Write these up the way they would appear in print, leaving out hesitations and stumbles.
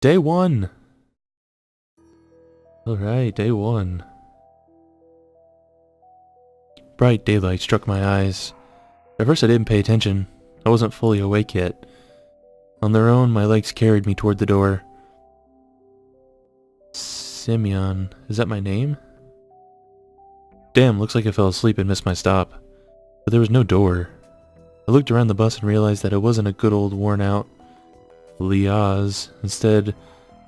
Day one! Alright, day one. Bright daylight struck my eyes. At first I didn't pay attention. I wasn't fully awake yet. On their own, my legs carried me toward the door. Simeon. Is that my name? Damn, looks like I fell asleep and missed my stop. But there was no door. I looked around the bus and realized that it wasn't a good old worn-out Liaz. Instead,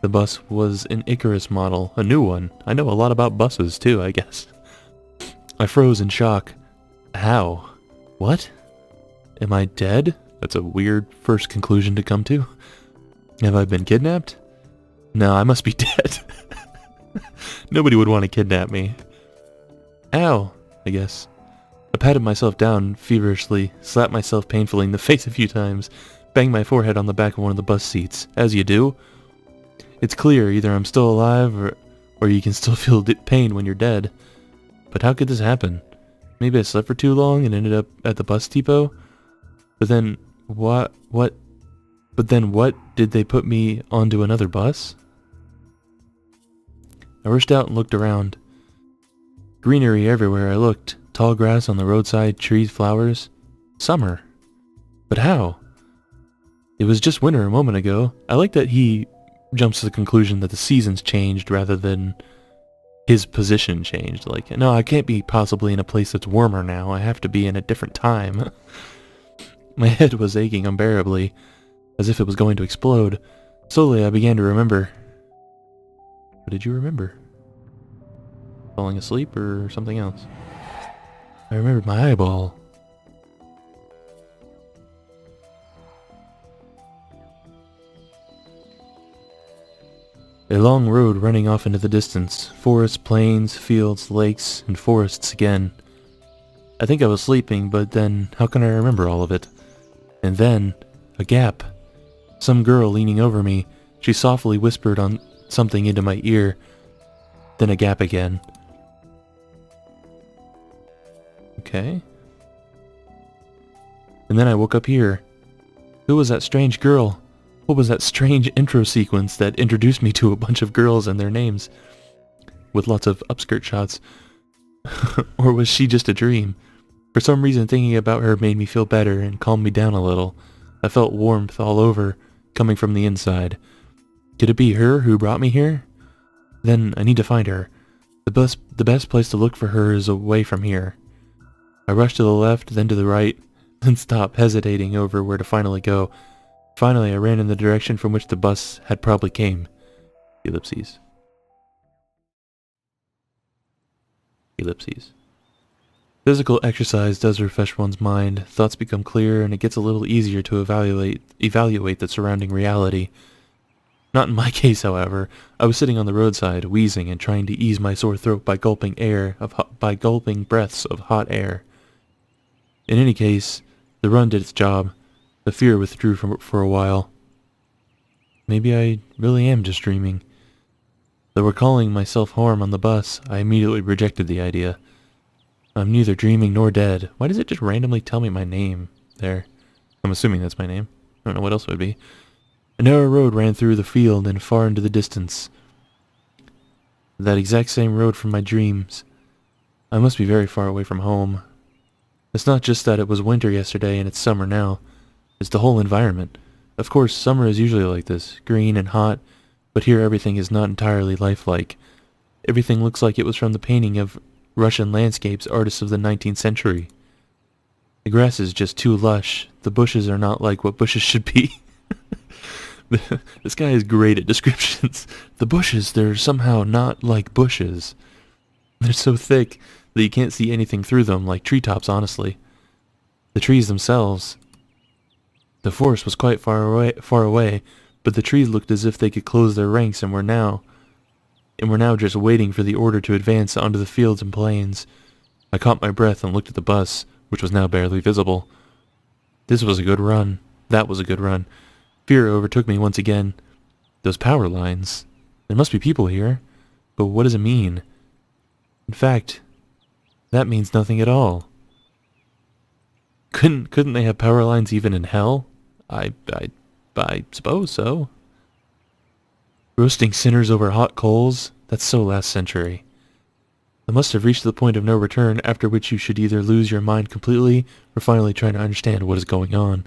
the bus was an Icarus model, a new one. I know a lot about buses too, I guess. I froze in shock. How? What? Am I dead? That's a weird first conclusion to come to. Have I been kidnapped? No, I must be dead. Nobody would want to kidnap me. Ow, I guess. I patted myself down feverishly, slapped myself painfully in the face a few times, banged my forehead on the back of one of the bus seats, as you do. It's clear, either I'm still alive, or you can still feel pain when you're dead. But how could this happen? Maybe I slept for too long and ended up at the bus depot? But then, what did they put me onto another bus? I rushed out and looked around. Greenery everywhere I looked. Tall grass on the roadside, trees, flowers. Summer. But how? It was just winter a moment ago. I like that he jumps to the conclusion that the seasons changed rather than his position changed. Like, no, I can't be possibly in a place that's warmer now. I have to be in a different time. My head was aching unbearably, as if it was going to explode. Slowly, I began to remember. What did you remember? Falling asleep or something else? I remembered my eyeball. A long road running off into the distance. Forests, plains, fields, lakes, and forests again. I think I was sleeping, but then how can I remember all of it? And then, a gap. Some girl leaning over me. She softly whispered on something into my ear. Then a gap again. Okay. And then I woke up here. Who was that strange girl? What was that strange intro sequence that introduced me to a bunch of girls and their names? With lots of upskirt shots. Or was she just a dream? For some reason thinking about her made me feel better and calmed me down a little. I felt warmth all over, coming from the inside. Could it be her who brought me here? Then I need to find her. The best place to look for her is away from here. I rushed to the left, then to the right, then stopped, hesitating over where to finally go. Finally, I ran in the direction from which the bus had probably came. Ellipses. Ellipses. Physical exercise does refresh one's mind, thoughts become clearer, and it gets a little easier to evaluate the surrounding reality. Not in my case, however. I was sitting on the roadside, wheezing and trying to ease my sore throat by gulping breaths of hot air. In any case, the run did its job. The fear withdrew for a while. Maybe I really am just dreaming. Though recalling my self-harm on the bus, I immediately rejected the idea. I'm neither dreaming nor dead. Why does it just randomly tell me my name there? I'm assuming that's my name. I don't know what else it would be. A narrow road ran through the field and far into the distance. That exact same road from my dreams. I must be very far away from home. It's not just that it was winter yesterday and it's summer now. It's the whole environment. Of course, summer is usually like this, green and hot, but here everything is not entirely lifelike. Everything looks like it was from the painting of Russian landscapes artists of the 19th century. The grass is just too lush. The bushes are not like what bushes should be. This guy is great at descriptions. The bushes, they're somehow not like bushes. They're so thick that you can't see anything through them, like treetops, honestly. The trees themselves. The forest was quite far away, but the trees looked as if they could close their ranks and were now just waiting for the order to advance onto the fields and plains. I caught my breath and looked at the bus, which was now barely visible. This was a good run. That was a good run. Fear overtook me once again. Those power lines. There must be people here. But what does it mean? In fact, that means nothing at all. Couldn't they have power lines even in hell? I suppose so. Roasting sinners over hot coals? That's so last century. I must have reached the point of no return, after which you should either lose your mind completely or finally try to understand what is going on.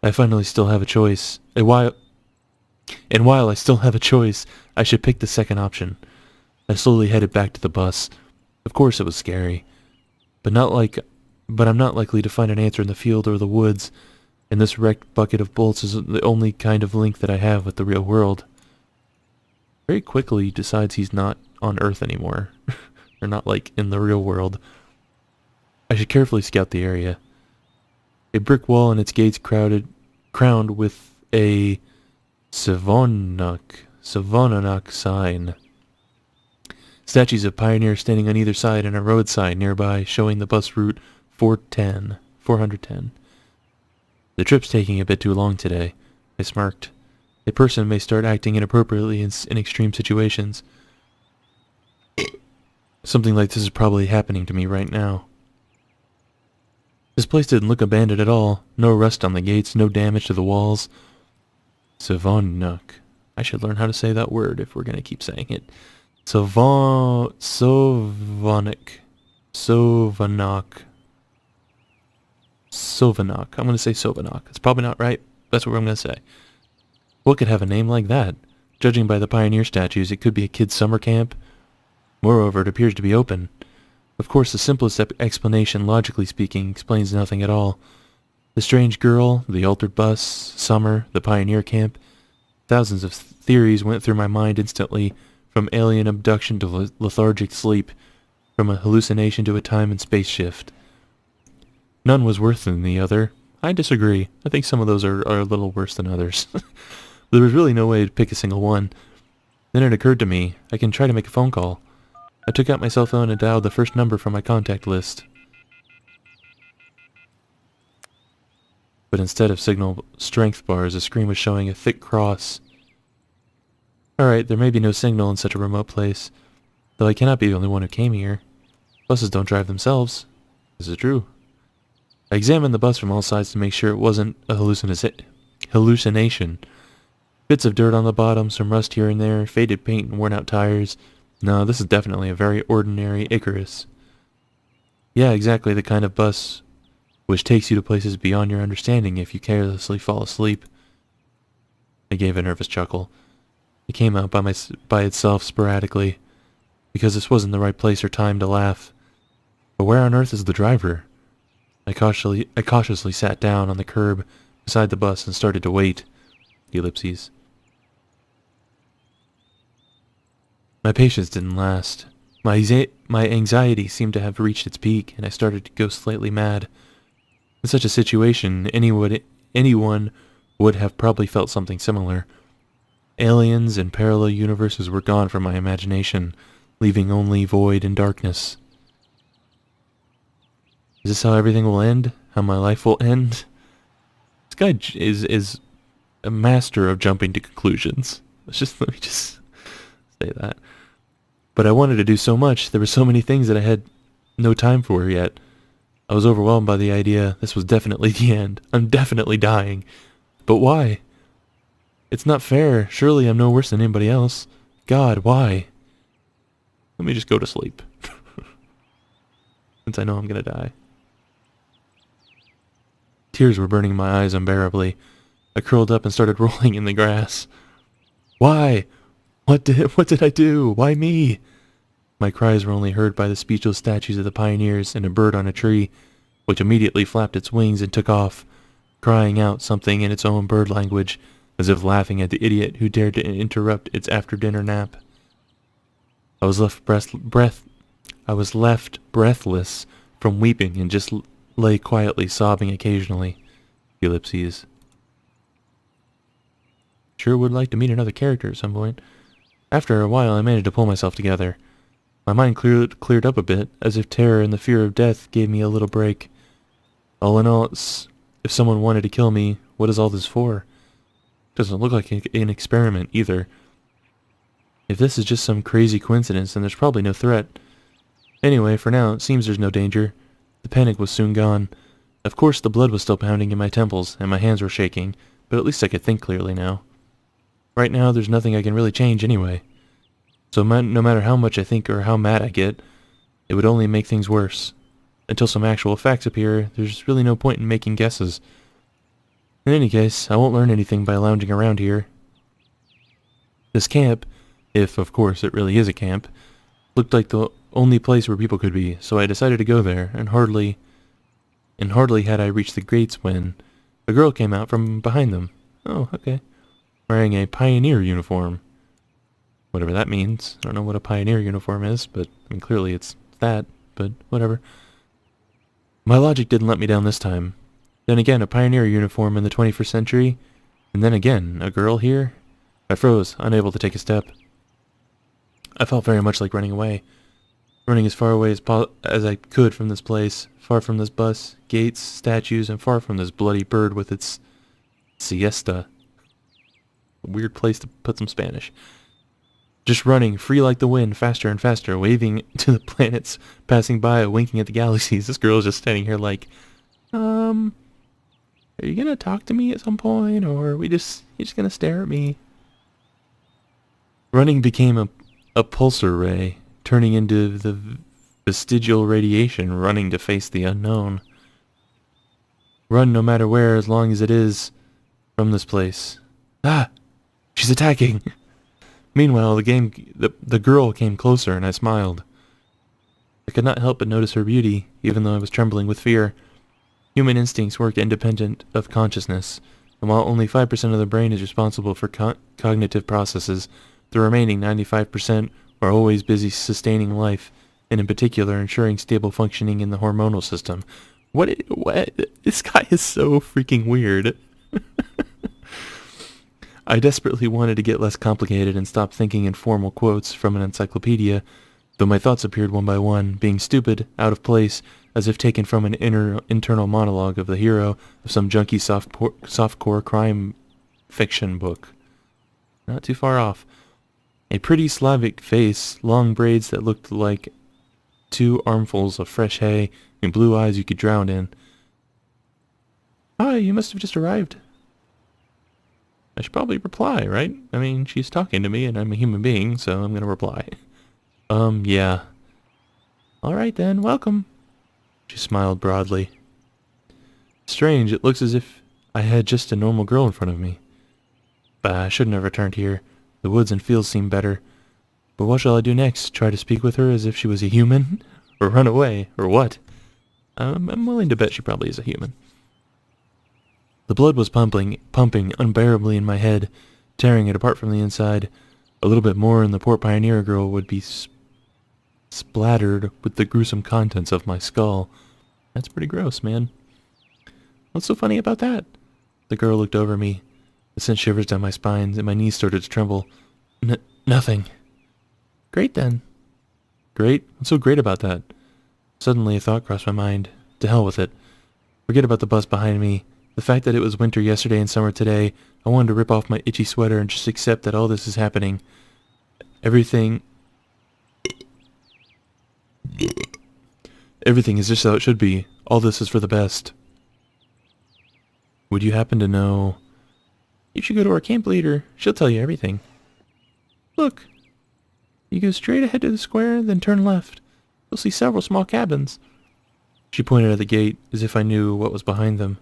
I finally still have a choice. And while I still have a choice, I should pick the second option. I slowly headed back to the bus. Of course it was scary. But I'm not likely to find an answer in the field or the woods, and this wrecked bucket of bolts is the only kind of link that I have with the real world. Very quickly he decides he's not on Earth anymore. Or not like in the real world. I should carefully scout the area. A brick wall and its gates crowned with a Savonok sign. Statues of pioneers standing on either side and a road sign nearby showing the bus route 410. The trip's taking a bit too long today, I smirked. A person may start acting inappropriately in extreme situations. Something like this is probably happening to me right now. This place didn't look abandoned at all. No rust on the gates, no damage to the walls. Savonok. I should learn how to say that word if we're going to keep saying it. Sovanok. I'm going to say Sovanok. It's probably not right. That's what I'm going to say. What could have a name like that? Judging by the pioneer statues, it could be a kid's summer camp. Moreover, it appears to be open. Of course, the simplest explanation, logically speaking, explains nothing at all. The strange girl, the altered bus, summer, the pioneer camp. Thousands of theories went through my mind instantly, from alien abduction to lethargic sleep, from a hallucination to a time and space shift. None was worse than the other. I disagree. I think some of those are a little worse than others. There was really no way to pick a single one. Then it occurred to me, I can try to make a phone call. I took out my cell phone and dialed the first number from my contact list. But instead of signal strength bars, the screen was showing a thick cross. Alright, there may be no signal in such a remote place, though I cannot be the only one who came here. Buses don't drive themselves. This is true. I examined the bus from all sides to make sure it wasn't a hallucination. Bits of dirt on the bottom, some rust here and there, faded paint and worn out tires. No, this is definitely a very ordinary Icarus. Yeah, exactly the kind of bus which takes you to places beyond your understanding if you carelessly fall asleep. I gave a nervous chuckle. It came out by itself sporadically, because this wasn't the right place or time to laugh. But where on earth is the driver? I cautiously sat down on the curb beside the bus and started to wait. Ellipses. My patience didn't last. My anxiety seemed to have reached its peak, and I started to go slightly mad. In such a situation, anyone would have probably felt something similar. Aliens and parallel universes were gone from my imagination, leaving only void and darkness. Is this how everything will end? How my life will end? This guy is a master of jumping to conclusions. Let me just say that. But I wanted to do so much. There were so many things that I had no time for yet. I was overwhelmed by the idea this was definitely the end. I'm definitely dying. But why? It's not fair. Surely I'm no worse than anybody else. God, why? Let me just go to sleep. Since I know I'm gonna die. Tears were burning my eyes unbearably. I curled up and started rolling in the grass. Why? What did I do? Why me? My cries were only heard by the speechless statues of the pioneers and a bird on a tree, which immediately flapped its wings and took off, crying out something in its own bird language, as if laughing at the idiot who dared to interrupt its after-dinner nap. I was left breathless from weeping and just lay quietly sobbing occasionally. Ellipses. Sure would like to meet another character at some point. After a while I managed to pull myself together. My mind cleared up a bit, as if terror and the fear of death gave me a little break. All in all, if someone wanted to kill me, what is all this for? Doesn't look like an experiment either. If this is just some crazy coincidence, then there's probably no threat. Anyway, for now, it seems there's no danger. The panic was soon gone. Of course, the blood was still pounding in my temples, and my hands were shaking, but at least I could think clearly now. Right now, there's nothing I can really change anyway. So no matter how much I think or how mad I get, it would only make things worse. Until some actual facts appear, there's really no point in making guesses. In any case, I won't learn anything by lounging around here. This camp, if of course it really is a camp, looked like the only place where people could be, so I decided to go there, and hardly had I reached the gates when a girl came out from behind them. Oh, okay. Wearing a pioneer uniform. Whatever that means. I don't know what a pioneer uniform is, but I mean, clearly it's that, but whatever. My logic didn't let me down this time. Then again, a pioneer uniform in the 21st century, and then again, a girl here? I froze, unable to take a step. I felt very much like running away. Running as far away as I could from this place, far from this bus, gates, statues, and far from this bloody bird with its siesta. A weird place to put some Spanish. Just running, free like the wind, faster and faster, waving to the planets passing by, winking at the galaxies. This girl's just standing here like, are you gonna talk to me at some point, or are you just gonna stare at me? Running became a pulsar ray, turning into the vestigial radiation, running to face the unknown. Run no matter where, as long as it is from this place. Ah! She's attacking! Meanwhile, the girl came closer, and I smiled. I could not help but notice her beauty, even though I was trembling with fear. Human instincts work independent of consciousness, and while only 5% of the brain is responsible for cognitive processes, the remaining 95% are always busy sustaining life, and in particular ensuring stable functioning in the hormonal system. What? This guy is so freaking weird. I desperately wanted to get less complicated and stop thinking in formal quotes from an encyclopedia, though my thoughts appeared one by one, being stupid, out of place, as if taken from an internal monologue of the hero of some junky softcore crime fiction book. Not too far off. A pretty Slavic face, long braids that looked like 2 armfuls of fresh hay, and blue eyes you could drown in. Hi, you must have just arrived. I should probably reply, right? I mean, she's talking to me and I'm a human being, so I'm gonna reply. Yeah. Alright then, welcome. She smiled broadly. Strange, it looks as if I had just a normal girl in front of me. Bah, I shouldn't have returned here. The woods and fields seem better. But what shall I do next? Try to speak with her as if she was a human? Or run away? Or what? I'm willing to bet she probably is a human. The blood was pumping unbearably in my head, tearing it apart from the inside. A little bit more and the poor pioneer girl would be splattered with the gruesome contents of my skull. That's pretty gross, man. What's so funny about that? The girl looked over me. It sent shivers down my spine, and my knees started to tremble. Nothing. Great, then. Great? What's so great about that? Suddenly a thought crossed my mind. To hell with it. Forget about the bus behind me. The fact that it was winter yesterday and summer today, I wanted to rip off my itchy sweater and just accept that all this is happening. Everything is just how it should be. All this is for the best. Would you happen to know? You should go to our camp leader. She'll tell you everything. Look. You go straight ahead to the square, then turn left. You'll see several small cabins. She pointed at the gate, as if I knew what was behind them.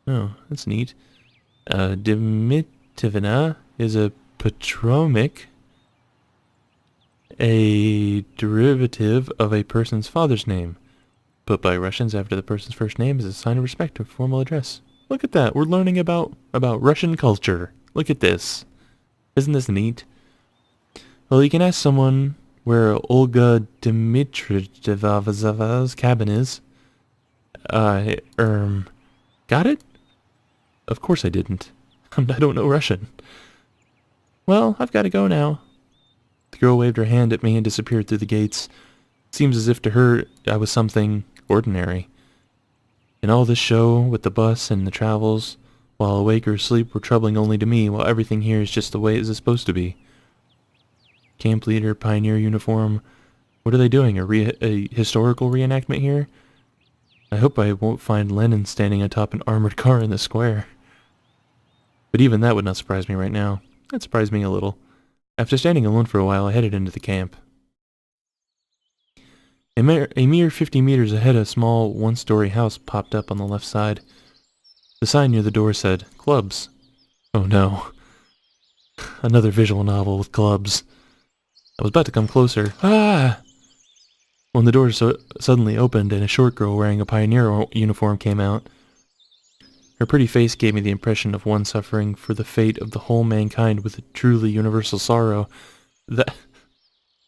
Oh, that's neat. Dimitivina is a patronymic, a derivative of a person's father's name, put by Russians after the person's first name as a sign of respect or formal address. Look at that. We're learning about Russian culture. Look at this. Isn't this neat? Well, you can ask someone where Olga Dmitrieva's cabin is. Got it? Of course I didn't. I don't know Russian. Well, I've got to go now. The girl waved her hand at me and disappeared through the gates. Seems as if to her I was something ordinary. And all this show with the bus and the travels, while awake or asleep, were troubling only to me, while everything here is just the way it is supposed to be. Camp leader, pioneer uniform. What are they doing? A historical reenactment here? I hope I won't find Lenin standing atop an armored car in the square. But even that would not surprise me right now. That surprised me a little. After standing alone for a while, I headed into the camp. A mere 50 meters ahead, a small, one-story house popped up on the left side. The sign near the door said, "Clubs." Oh no. Another visual novel with clubs. I was about to come closer. Ah! When the door suddenly opened and a short girl wearing a pioneer uniform came out. Her pretty face gave me the impression of one suffering for the fate of the whole mankind with a truly universal sorrow. That...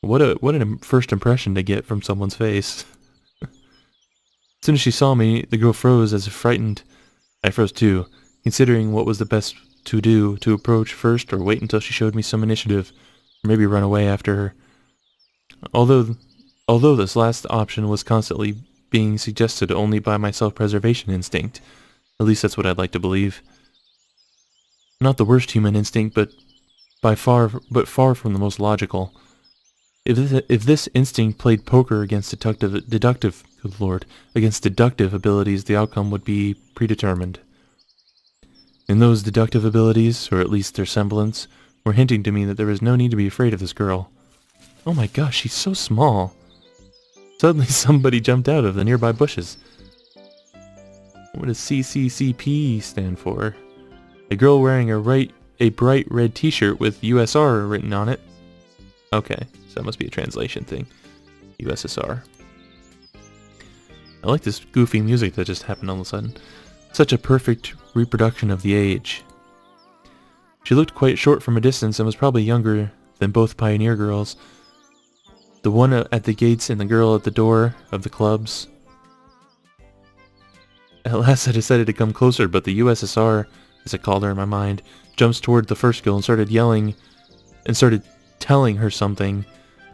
What a first impression to get from someone's face. As soon as she saw me, the girl froze as if frightened. I froze too, considering what was the best to do, to approach first or wait until she showed me some initiative, or maybe run away after her. Although this last option was constantly being suggested only by my self-preservation instinct. At least that's what I'd like to believe. Not the worst human instinct, but far from the most logical. If this instinct played poker against deductive abilities, the outcome would be predetermined. And those deductive abilities, or at least their semblance, were hinting to me that there was no need to be afraid of this girl. Oh my gosh, she's so small. Suddenly somebody jumped out of the nearby bushes. What does CCCP stand for? A girl wearing a bright red t-shirt with USR written on it. Okay, so that must be a translation thing. USSR. I like this goofy music that just happened all of a sudden. Such a perfect reproduction of the age. She looked quite short from a distance and was probably younger than both pioneer girls. The one at the gates and the girl at the door of the clubs. At last I decided to come closer, but the USSR, as I called her in my mind, jumps toward the first girl and started yelling and started telling her something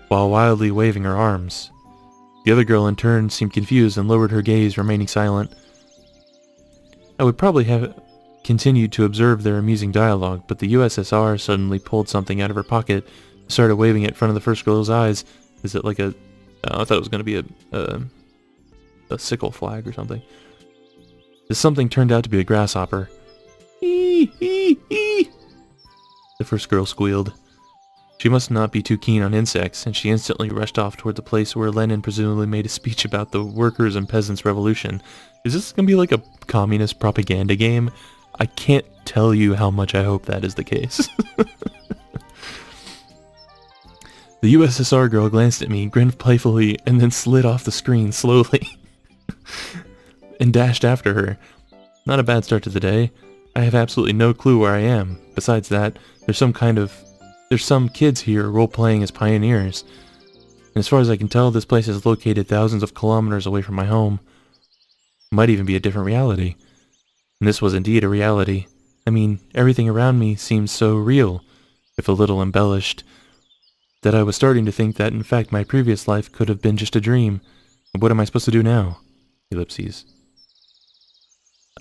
while wildly waving her arms. The other girl in turn seemed confused and lowered her gaze, remaining silent. I would probably have continued to observe their amusing dialogue, but the USSR suddenly pulled something out of her pocket and started waving it in front of the first girl's eyes. Is it like a... I thought it was going to be a sickle flag or something. This something turned out to be a grasshopper. Ee, ee, ee. The first girl squealed. She must not be too keen on insects, and she instantly rushed off toward the place where Lenin presumably made a speech about the workers' and peasants' revolution. Is this going to be like a communist propaganda game? I can't tell you how much I hope that is the case. The USSR girl glanced at me, grinned playfully, and then slid off the screen slowly and dashed after her. Not a bad start to the day. I have absolutely no clue where I am. Besides that, there's some kids here role-playing as pioneers. And as far as I can tell, this place is located thousands of kilometers away from my home. It might even be a different reality. And this was indeed a reality. I mean, everything around me seemed so real, if a little embellished, that I was starting to think that in fact my previous life could have been just a dream. And what am I supposed to do now? Ellipses.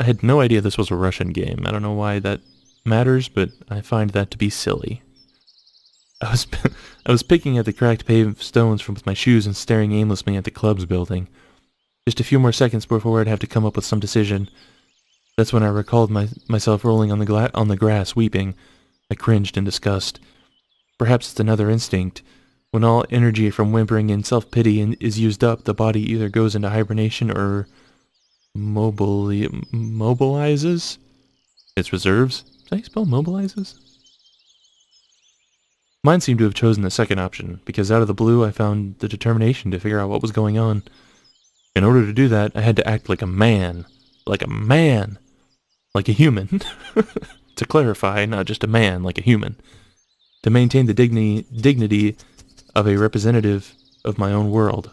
I had no idea this was a Russian game. I don't know why that matters, but I find that to be silly. I was picking at the cracked paved stones with my shoes and staring aimlessly at the club's building. Just a few more seconds before I'd have to come up with some decision. That's when I recalled myself rolling on the grass, weeping. I cringed in disgust. Perhaps it's another instinct. When all energy from whimpering and self-pity is used up, the body either goes into hibernation or mobilizes its reserves. Did I spell mobilizes? Mine seemed to have chosen the second option, because out of the blue I found the determination to figure out what was going on. In order to do that, I had to act like a man. Like a man! Like a human. To clarify, not just a man, like a human. To maintain the dignity of a representative of my own world.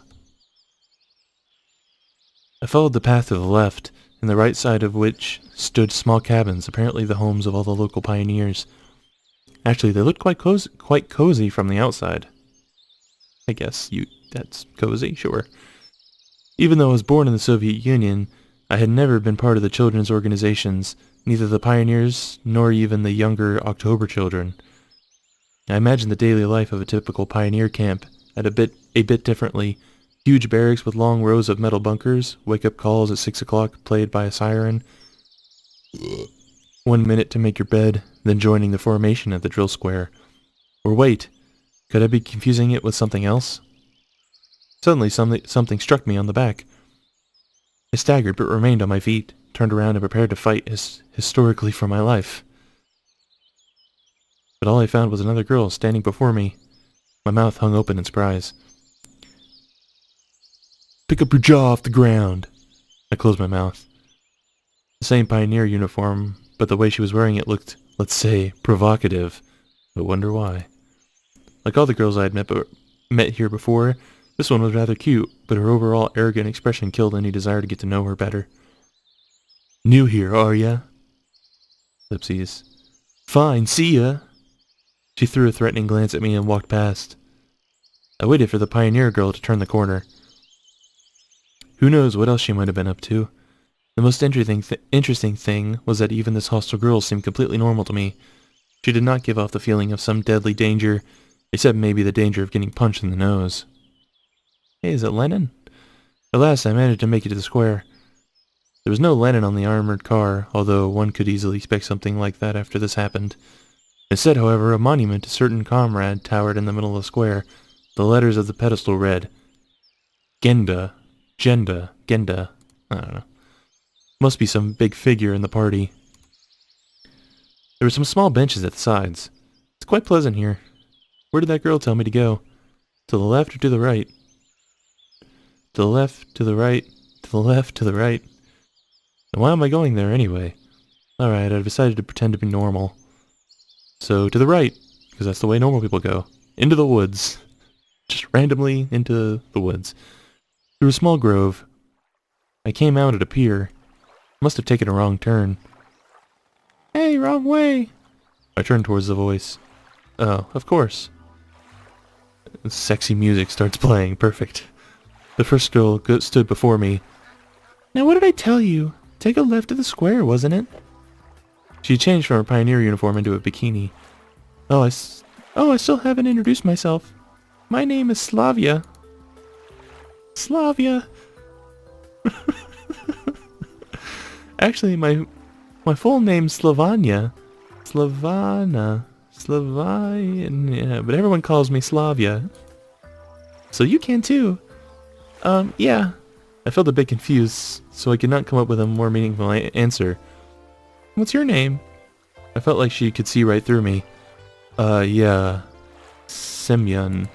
I followed the path to the left, in the right side of which stood small cabins, apparently the homes of all the local pioneers. Actually, they looked quite cozy from the outside. I guess that's cozy, sure. Even though I was born in the Soviet Union, I had never been part of the children's organizations, neither the pioneers nor even the younger October children. I imagined the daily life of a typical pioneer camp a bit differently. Huge barracks with long rows of metal bunkers, wake-up calls at 6 o'clock played by a siren. 1 minute to make your bed, then joining the formation at the drill square. Or wait, could I be confusing it with something else? Suddenly something struck me on the back. I staggered but remained on my feet, turned around and prepared to fight historically for my life. But all I found was another girl standing before me. My mouth hung open in surprise. Pick up your jaw off the ground. I closed my mouth. The same pioneer uniform, but the way she was wearing it looked, let's say, provocative. I wonder why. Like all the girls I had met here before, this one was rather cute, but her overall arrogant expression killed any desire to get to know her better. New here, are ya? Ellipses. Fine, see ya. She threw a threatening glance at me and walked past. I waited for the pioneer girl to turn the corner. Who knows what else she might have been up to. The most interesting thing was that even this hostile girl seemed completely normal to me. She did not give off the feeling of some deadly danger, except maybe the danger of getting punched in the nose. Hey, is it Lennon? At last I managed to make it to the square. There was no Lennon on the armored car, although one could easily expect something like that after this happened. Instead, however, a monument to certain comrade towered in the middle of the square. The letters of the pedestal read, Genda. I don't know. Must be some big figure in the party. There were some small benches at the sides. It's quite pleasant here. Where did that girl tell me to go? To the left or to the right? To the left, to the right, to the left, to the right. And why am I going there anyway? Alright, I've decided to pretend to be normal. So, to the right, because that's the way normal people go. Into the woods. Just randomly into the woods. Through a small grove. I came out at a pier. Must have taken a wrong turn. Hey, wrong way! I turned towards the voice. Oh, of course. Sexy music starts playing. Perfect. The first girl stood before me. Now what did I tell you? Take a left of the square, wasn't it? She changed from her pioneer uniform into a bikini. Oh, I still haven't introduced myself. My name is Slavia. Slavia. Actually, my full name's Slavanya. Slavana. But everyone calls me Slavia. So you can too. Yeah. I felt a bit confused, so I could not come up with a more meaningful answer. What's your name? I felt like she could see right through me. Yeah. Semyon.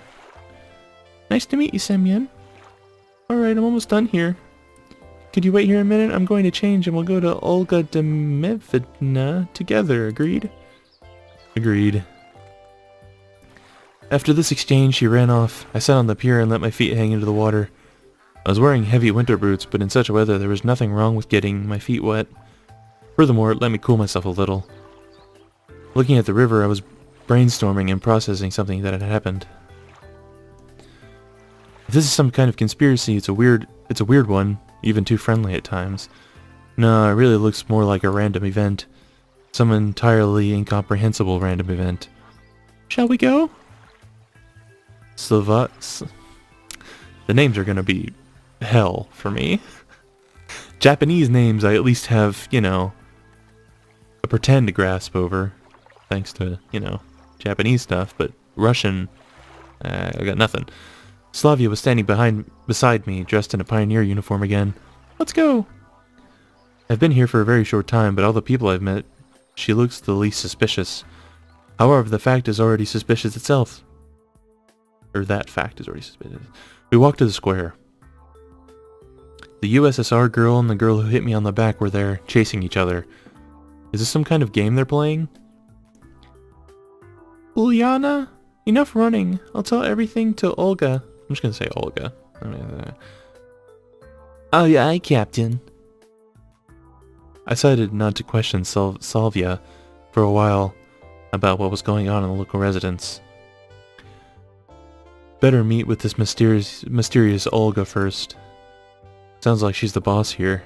Nice to meet you, Semyon. Alright, I'm almost done here. Could you wait here a minute? I'm going to change and we'll go to Olga Demyevna together, agreed? Agreed. After this exchange, she ran off. I sat on the pier and let my feet hang into the water. I was wearing heavy winter boots, but in such weather there was nothing wrong with getting my feet wet. Furthermore, it let me cool myself a little. Looking at the river, I was brainstorming and processing something that had happened. If this is some kind of conspiracy, it's a weird one, even too friendly at times. No, it really looks more like a random event. Some entirely incomprehensible random event. Shall we go? The names are gonna be hell for me. Japanese names I at least have, a pretend grasp over, thanks to, Japanese stuff, but Russian, I got nothing. Slavia was standing beside me, dressed in a pioneer uniform again. Let's go! I've been here for a very short time, but all the people I've met, she looks the least suspicious. However, the fact is already suspicious itself. Or that fact is already suspicious. We walked to the square. The USSR girl and the girl who hit me on the back were there, chasing each other. Is this some kind of game they're playing? Ulyana? Enough running. I'll tell everything to Olga. I'm just gonna say Olga. Aye, aye, Captain. I decided not to question Salvia for a while about what was going on in the local residence. Better meet with this mysterious Olga first. Sounds like she's the boss here.